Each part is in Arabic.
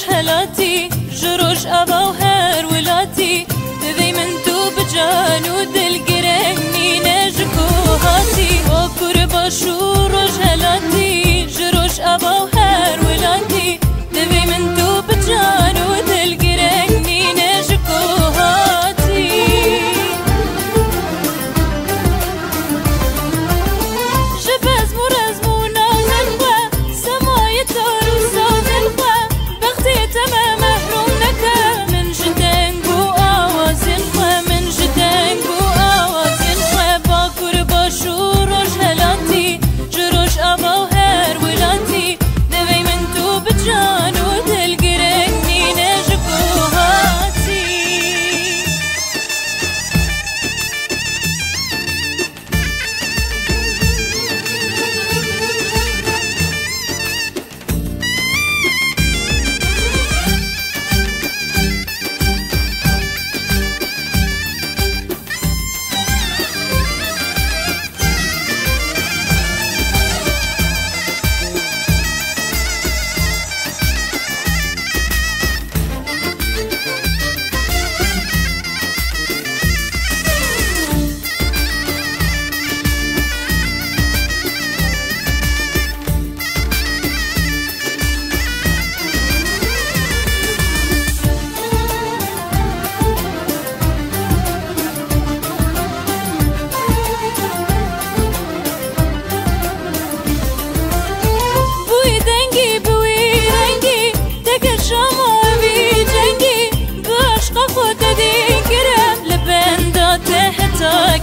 هلاتي جروج أبا وهر ولاتي بذي من تو بجان ودل قرني نجكو هاتي وكربا شوروج هلاتي جروج أبا وهر ولاتي بذي من تو بجان ودل قرني نجكو هاتي جباز مرز مونا نلقى سماي تارو صاد القى تمام محروم نكا من جدنگو آواز الخوا من جدنگو آواز الخوا باكر باشوروش هلاتي جروش أبا وهر ولاتي دوي من تو بجان ودل قرني نجكو هاتي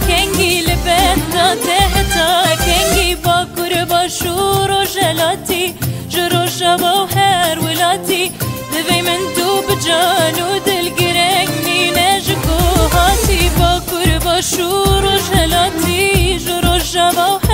كنجي لبندا تحتا كنجي باكر باشورو جلاتي جروش أبا وهر ولاتي بذي من تو بجان ودل قرني نجكو هاتي باكر باشورو جلاتي جروش أبا